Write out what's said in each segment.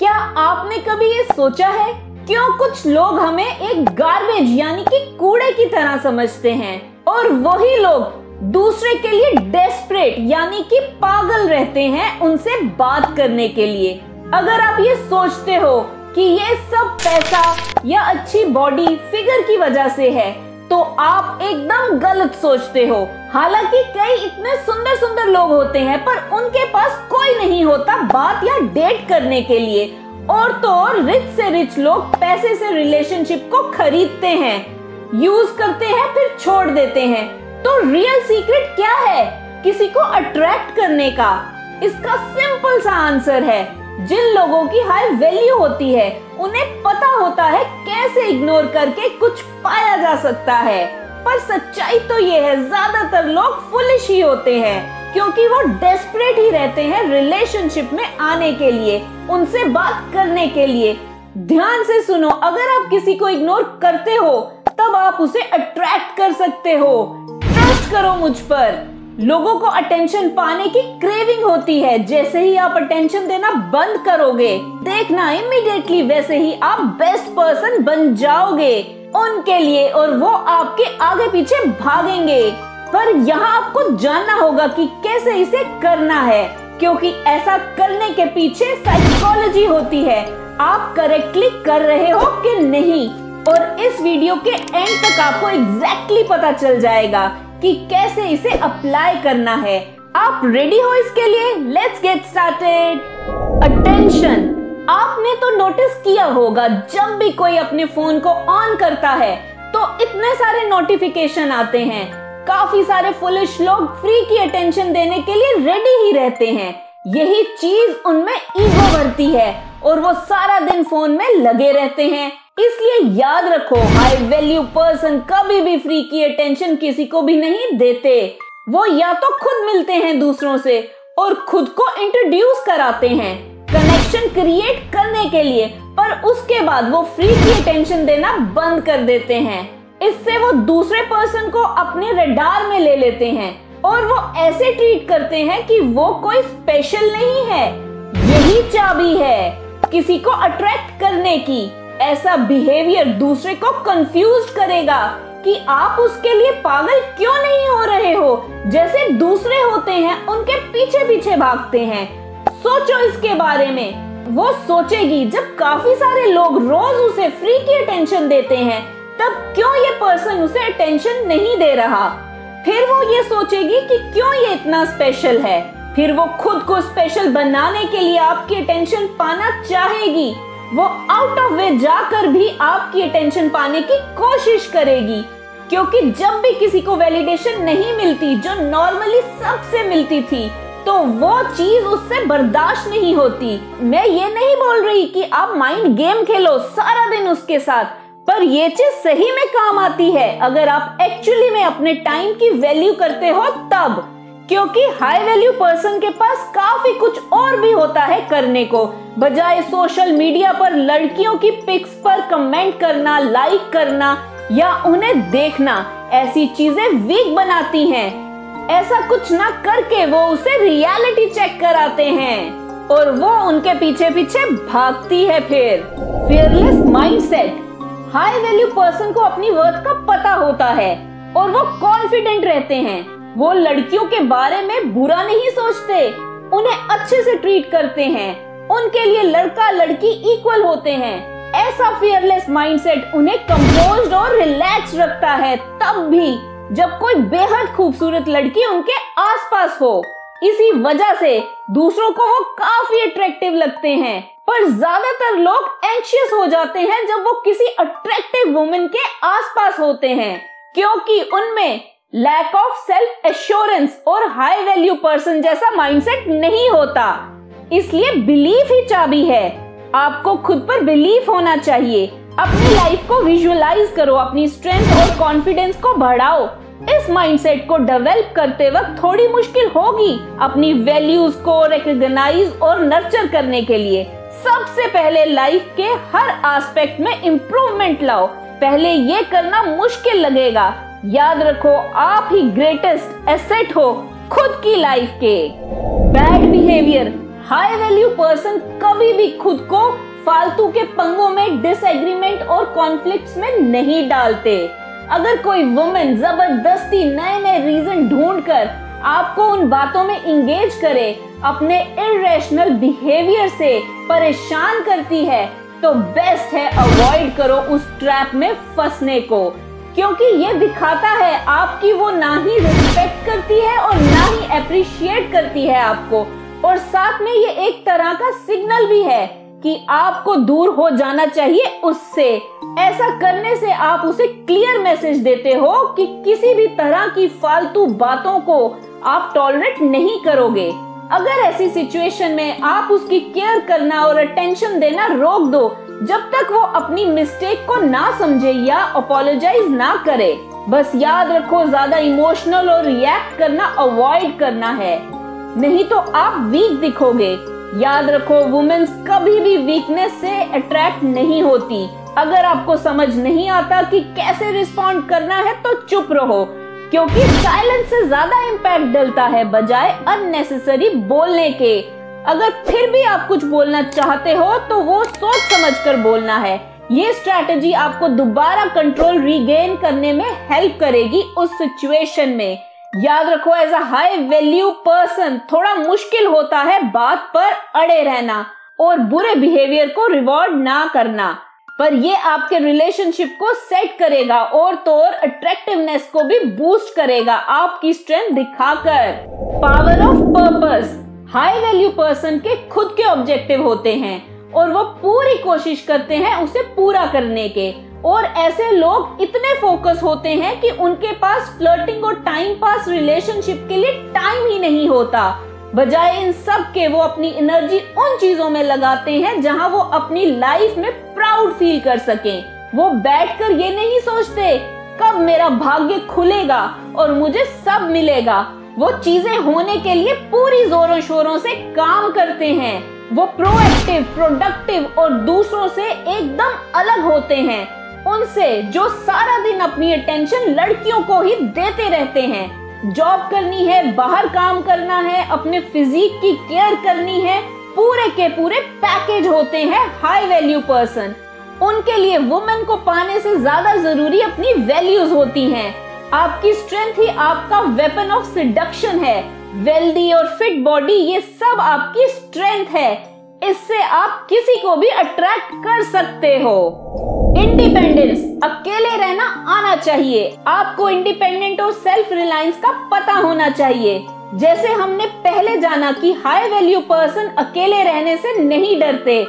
क्या आपने कभी ये सोचा है क्यों कुछ लोग हमें एक गार्बेज यानी कि कूड़े की तरह समझते हैं और वही लोग दूसरे के लिए डेस्परेट यानी कि पागल रहते हैं उनसे बात करने के लिए। अगर आप ये सोचते हो कि ये सब पैसा या अच्छी बॉडी फिगर की वजह से है तो आप एकदम गलत सोचते हो। हालांकि कई इतने सुंदर सुंदर लोग होते हैं पर उनके पास कोई नहीं होता बात या डेट करने के लिए। और तो और रिच से रिच लोग पैसे से रिलेशनशिप को खरीदते हैं, यूज करते हैं फिर छोड़ देते हैं। तो रियल सीक्रेट क्या है किसी को अट्रैक्ट करने का? इसका सिंपल सा आंसर है, जिन लोगों की हाई वैल्यू होती है उन्हें पता होता है कैसे इग्नोर करके कुछ पाया जा सकता है। पर सच्चाई तो ये है, ज्यादातर लोग फुलिश ही होते हैं क्योंकि वो डेस्परेट ही रहते हैं रिलेशनशिप में आने के लिए, उनसे बात करने के लिए। ध्यान से सुनो, अगर आप किसी को इग्नोर करते हो तब आप उसे अट्रैक्ट कर सकते हो। ट्रस्ट करो मुझ पर। लोगों को अटेंशन पाने की क्रेविंग होती है, जैसे ही आप अटेंशन देना बंद करोगे देखना इमीडिएटली वैसे ही आप बेस्ट पर्सन बन जाओगे उनके लिए और वो आपके आगे पीछे भागेंगे। पर यहाँ आपको जानना होगा कि कैसे इसे करना है, क्योंकि ऐसा करने के पीछे साइकोलॉजी होती है, आप करेक्टली कर रहे हो कि नहीं। और इस वीडियो के एंड तक आपको एग्जैक्टली पता चल जाएगा कि कैसे इसे अप्लाई करना है। आप रेडी हो इसके लिए? Let's get started. अटेंशन। आपने तो नोटिस किया होगा जब भी कोई अपने फोन को ऑन करता है तो इतने सारे नोटिफिकेशन आते हैं। काफी सारे फुलिश लोग फ्री की अटेंशन देने के लिए रेडी ही रहते हैं। यही चीज उनमें ईगो भरती है और वो सारा दिन फोन में लगे रहते हैं। इसलिए याद रखो, हाई वैल्यू पर्सन कभी भी फ्री की अटेंशन किसी को भी नहीं देते। वो या तो खुद मिलते हैं दूसरों से और खुद को इंट्रोड्यूस कराते हैं कनेक्शन क्रिएट करने के लिए, पर उसके बाद वो फ्री की अटेंशन देना बंद कर देते हैं। इससे वो दूसरे पर्सन को अपने रडार में ले लेते हैं और वो ऐसे ट्रीट करते हैं कि वो कोई स्पेशल नहीं है। यही चाबी है किसी को अट्रैक्ट करने की। ऐसा बिहेवियर दूसरे को कंफ्यूज करेगा कि आप उसके लिए पागल क्यों नहीं हो रहे हो, जैसे दूसरे होते हैं उनके पीछे पीछे भागते हैं। सोचो इसके बारे में। वो सोचेगी जब काफी सारे लोग रोज उसे फ्री की अटेंशन देते हैं तब क्यों ये पर्सन उसे अटेंशन नहीं दे रहा। फिर वो ये सोचेगी कि क्यों ये इतना स्पेशल है। फिर वो खुद को स्पेशल बनाने के लिए आपकी अटेंशन पाना चाहेगी। वो आउट ऑफ वे जाकर भी आपकी अटेंशन पाने की कोशिश करेगी, क्योंकि जब भी किसी को वैलिडेशन नहीं मिलती जो नॉर्मली सबसे मिलती थी तो वो चीज उससे बर्दाश्त नहीं होती। मैं ये नहीं बोल रही कि आप माइंड गेम खेलो सारा दिन उसके साथ, पर ये चीज सही में काम आती है अगर आप एक्चुअली में अपने टाइम की वैल्यू करते हो तब। क्योंकि हाई वैल्यू पर्सन के पास काफी कुछ और भी होता है करने को। बजाय सोशल मीडिया पर लड़कियों की पिक्स पर कमेंट करना, लाइक करना या उन्हें देखना, ऐसी चीजें वीक बनाती हैं। ऐसा कुछ ना करके वो उसे रियलिटी चेक कराते हैं और वो उनके पीछे पीछे भागती है। फिर fearless mindset. High value person को अपनी वर्थ का पता होता है और वो कॉन्फिडेंट रहते हैं। वो लड़कियों के बारे में बुरा नहीं सोचते, उन्हें अच्छे से ट्रीट करते हैं। उनके लिए लड़का लड़की इक्वल होते हैं। ऐसा फियरलेस माइंडसेट उन्हें कंपोज्ड और रिलैक्स रखता है तब भी जब कोई बेहद खूबसूरत लड़की उनके आसपास हो। इसी वजह से दूसरों को वो काफी अट्रैक्टिव लगते हैं। पर ज्यादातर लोग एंशियस हो जाते हैं जब वो किसी अट्रैक्टिव वुमेन के आसपास होते हैं, क्योंकि उनमें लैक ऑफ सेल्फ एश्योरेंस और हाई वैल्यू पर्सन जैसा माइंडसेट नहीं होता। इसलिए बिलीफ ही चाबी है। आपको खुद पर बिलीफ होना चाहिए। अपनी लाइफ को विजुअलाइज करो, अपनी स्ट्रेंथ और कॉन्फिडेंस को बढ़ाओ। इस माइंडसेट को डेवलप करते वक्त थोड़ी मुश्किल होगी अपनी वैल्यूज को रिकॉग्नाइज और नर्चर करने के लिए। सबसे पहले लाइफ के हर एस्पेक्ट में इम्प्रूवमेंट लाओ। पहले ये करना मुश्किल लगेगा। याद रखो, आप ही ग्रेटेस्ट एसेट हो खुद की लाइफ के। Bad behaviour high value person कभी भी खुद को फालतू के पंगों में, डिसएग्रीमेंट और कॉन्फ्लिक्ट्स में नहीं डालते। अगर कोई वुमेन जबरदस्ती नए नए रीजन ढूंढकर आपको उन बातों में इंगेज करे, अपने इरेशनल बिहेवियर से परेशान करती है, तो बेस्ट है अवॉइड करो उस ट्रैप में फंसने को, क्योंकि ये दिखाता है आपकी वो ना ही रिस्पेक्ट करती है और ना ही अप्रिशिएट करती है आपको, और साथ में ये एक तरह का सिग्नल भी है कि आपको दूर हो जाना चाहिए उससे। ऐसा करने से आप उसे क्लियर मैसेज देते हो कि किसी भी तरह की फालतू बातों को आप टॉलरेट नहीं करोगे। अगर ऐसी सिचुएशन में आप उसकी केयर करना और अटेंशन देना रोक दो जब तक वो अपनी मिस्टेक को ना समझे या अपोलोजाइज ना करे। बस याद रखो, ज्यादा इमोशनल और रिएक्ट करना अवॉइड करना है, नहीं तो आप वीक दिखोगे। याद रखो, वुमेन्स कभी भी वीकनेस से अट्रैक्ट नहीं होती। अगर आपको समझ नहीं आता कि कैसे रिस्पॉन्ड करना है तो चुप रहो, क्योंकि साइलेंस से ज्यादा इम्पैक्ट डलता है बजाय अननेसेसरी बोलने के। अगर फिर भी आप कुछ बोलना चाहते हो तो वो सोच समझकर बोलना है। ये स्ट्रैटेजी आपको दोबारा कंट्रोल रीगेन करने में हेल्प करेगी उस सिचुएशन में। याद रखो, as a high value person थोड़ा मुश्किल होता है बात पर अड़े रहना और बुरे बिहेवियर को रिवॉर्ड ना करना, पर ये आपके रिलेशनशिप को सेट करेगा और तो और अट्रैक्टिवनेस को भी बूस्ट करेगा आपकी स्ट्रेंथ दिखाकर। Power of purpose. High value person के खुद के ऑब्जेक्टिव होते हैं और वो पूरी कोशिश करते हैं उसे पूरा करने के, और ऐसे लोग इतने फोकस होते हैं कि उनके पास फ्लर्टिंग और टाइम पास रिलेशनशिप के लिए टाइम ही नहीं होता। बजाय इन सब के वो अपनी एनर्जी उन चीजों में लगाते हैं जहां वो अपनी लाइफ में प्राउड फील कर सकें। वो बैठकर ये नहीं सोचते कब मेरा भाग्य खुलेगा और मुझे सब मिलेगा। वो चीजें होने के लिए पूरी जोरों शोरों से काम करते हैं। वो प्रोएक्टिव, प्रोडक्टिव और दूसरों से एकदम अलग होते हैं उनसे जो सारा दिन अपनी अटेंशन लड़कियों को ही देते रहते हैं। जॉब करनी है, बाहर काम करना है, अपने फिजिक की केयर करनी है, पूरे के पूरे पैकेज होते हैं हाई वैल्यू पर्सन। उनके लिए वुमेन को पाने से ज्यादा जरूरी अपनी वैल्यूज होती हैं। आपकी स्ट्रेंथ ही आपका वेपन ऑफ सिडक्शन है। वेल्दी और फिट बॉडी, ये सब आपकी स्ट्रेंथ है। इससे आप किसी को भी अट्रैक्ट कर सकते हो। इंडिपेंडेंस, अकेले रहना आना चाहिए। आपको इंडिपेंडेंट और सेल्फ रिलायंस का पता होना चाहिए। जैसे हमने पहले जाना कि हाई वैल्यू पर्सन अकेले रहने से नहीं डरते।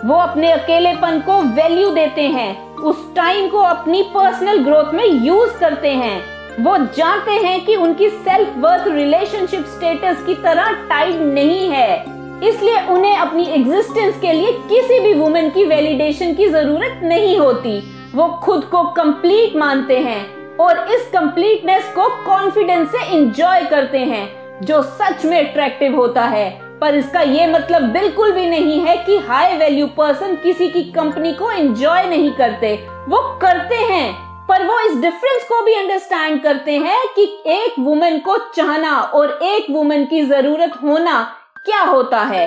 वो अपने अकेलेपन को वैल्यू देते हैं, उस टाइम को अपनी पर्सनल ग्रोथ में यूज करते हैं। वो जानते हैं कि उनकी सेल्फ वर्थ रिलेशनशिप स्टेटस की तरह टाइड नहीं है, इसलिए उन्हें अपनी एग्जिस्टेंस के लिए किसी भी वुमेन की वैलिडेशन की जरूरत नहीं होती। वो खुद को कंप्लीट मानते हैं और इस कंप्लीटनेस को कॉन्फिडेंस से एंजॉय करते हैं, जो सच में अट्रैक्टिव होता है। पर इसका ये मतलब बिल्कुल भी नहीं है कि हाई वैल्यू पर्सन किसी की कंपनी को एंजॉय नहीं करते। वो करते हैं, पर वो इस डिफरेंस को भी अंडरस्टैंड करते हैं कि एक वुमेन को चाहना और एक वुमेन की जरूरत होना क्या होता है।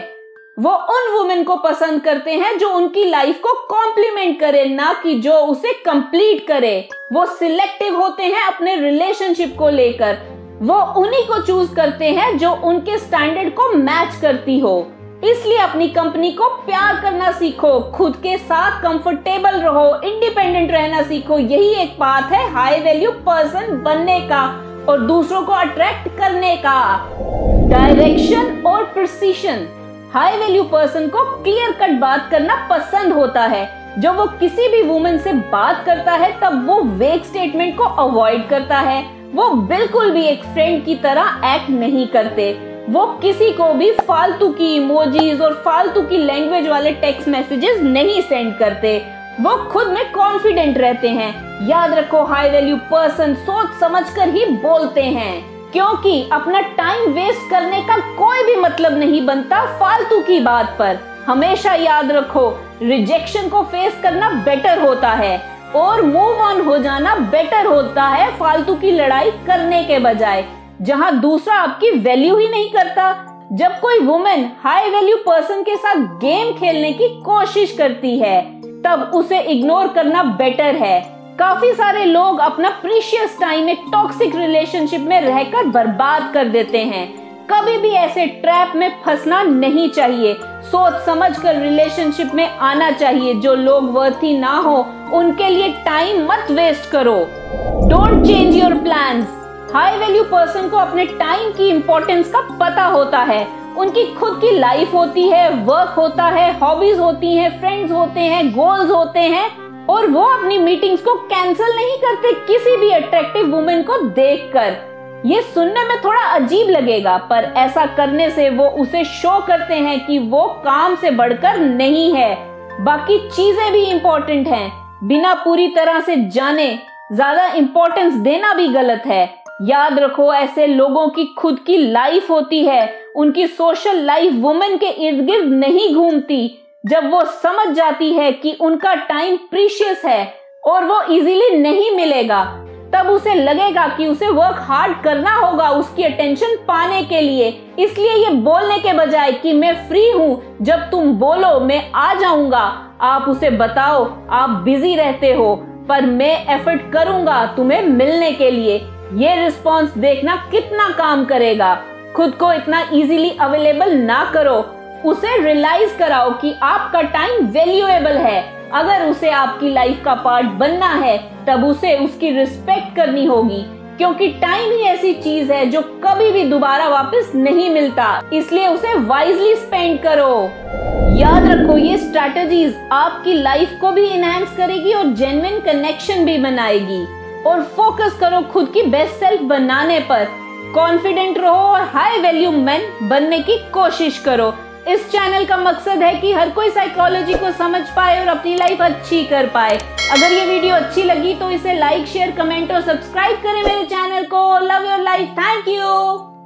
वो उन वुमेन को पसंद करते हैं जो उनकी लाइफ को कॉम्प्लीमेंट करे, ना कि जो उसे कंप्लीट करे। वो सिलेक्टिव होते हैं अपने रिलेशनशिप को लेकर। वो उन्हीं को चूज करते हैं जो उनके स्टैंडर्ड को मैच करती हो। इसलिए अपनी कंपनी को प्यार करना सीखो, खुद के साथ कंफर्टेबल रहो, इंडिपेंडेंट रहना सीखो। यही एक पाथ है हाई वैल्यू पर्सन बनने का और दूसरों को अट्रैक्ट करने का। डायरेक्शन और प्रिसीशन। हाई वैल्यू पर्सन को क्लियर कट बात करना पसंद होता है। जब वो किसी भी वुमेन से बात करता है तब वो वेग स्टेटमेंट को अवॉइड करता है। वो बिल्कुल भी एक फ्रेंड की तरह एक्ट नहीं करते। वो किसी को भी फालतू की इमोजीज और फालतू की लैंग्वेज वाले टेक्स्ट मैसेजेस नहीं सेंड करते। वो खुद में कॉन्फिडेंट रहते हैं। याद रखो, हाई वैल्यू पर्सन सोच समझकर ही बोलते हैं, क्योंकि अपना टाइम वेस्ट करने का कोई भी मतलब नहीं बनता फालतू की बात पर। हमेशा याद रखो, रिजेक्शन को फेस करना बेटर होता है और मूव ऑन हो जाना बेटर होता है फालतू की लड़ाई करने के बजाय। जहां दूसरा आपकी वैल्यू ही नहीं करता, जब कोई वुमेन हाई वैल्यू पर्सन के साथ गेम खेलने की कोशिश करती है तब उसे इग्नोर करना बेटर है। काफी सारे लोग अपना प्रीशियस टाइम एक टॉक्सिक रिलेशनशिप में रहकर बर्बाद कर देते हैं। कभी भी ऐसे ट्रैप में फंसना नहीं चाहिए। सोच समझकर रिलेशनशिप में आना चाहिए। जो लोग वर्थी ना हो उनके लिए टाइम मत वेस्ट करो। Don't change your plans. High value person को अपने टाइम की इम्पोर्टेंस का पता होता है। उनकी खुद की लाइफ होती है, वर्क होता है, हॉबीज होती हैं, फ्रेंड्स होते हैं, गोल्स होते हैं और वो अपनी मीटिंग्स को कैंसिल नहीं करते किसी भी अट्रैक्टिव वुमेन को देखकर। ये सुनने में थोड़ा अजीब लगेगा पर ऐसा करने से वो उसे शो करते हैं कि वो काम से बढ़कर नहीं है। बाकी चीजें भी इम्पोर्टेंट हैं। बिना पूरी तरह से जाने ज्यादा इम्पोर्टेंस देना भी गलत है। याद रखो, ऐसे लोगों की खुद की लाइफ होती है। उनकी सोशल लाइफ वुमेन के इर्द गिर्द नहीं घूमती। जब वो समझ जाती है कि उनका टाइम प्रीशियस है और वो इजीली नहीं मिलेगा, तब उसे लगेगा कि उसे वर्क हार्ड करना होगा उसकी अटेंशन पाने के लिए। इसलिए ये बोलने के बजाय कि मैं फ्री हूँ, जब तुम बोलो मैं आ जाऊंगा, आप उसे बताओ आप बिजी रहते हो पर मैं एफर्ट करूंगा तुम्हें मिलने के लिए। ये रिस्पॉन्स देखना कितना काम करेगा। खुद को इतना इजीली अवेलेबल ना करो। उसे रियलाइज कराओ कि आपका टाइम वैल्यूएबल है। अगर उसे आपकी लाइफ का पार्ट बनना है तब उसे उसकी रिस्पेक्ट करनी होगी, क्योंकि टाइम ही ऐसी चीज है जो कभी भी दोबारा वापस नहीं मिलता। इसलिए उसे वाइजली स्पेंड करो। याद रखो, ये स्ट्रैटेजीज आपकी लाइफ को भी इनहैंस करेगी और जेन्युइन कनेक्शन भी बनाएगी। और फोकस करो खुद की बेस्ट सेल्फ बनाने पर। कॉन्फिडेंट रहो और हाई वैल्यू मैन बनने की कोशिश करो। इस चैनल का मकसद है कि हर कोई साइकोलॉजी को समझ पाए और अपनी लाइफ अच्छी कर पाए। अगर ये वीडियो अच्छी लगी तो इसे लाइक, शेयर, कमेंट और सब्सक्राइब करें मेरे चैनल को। Love your life. Thank you.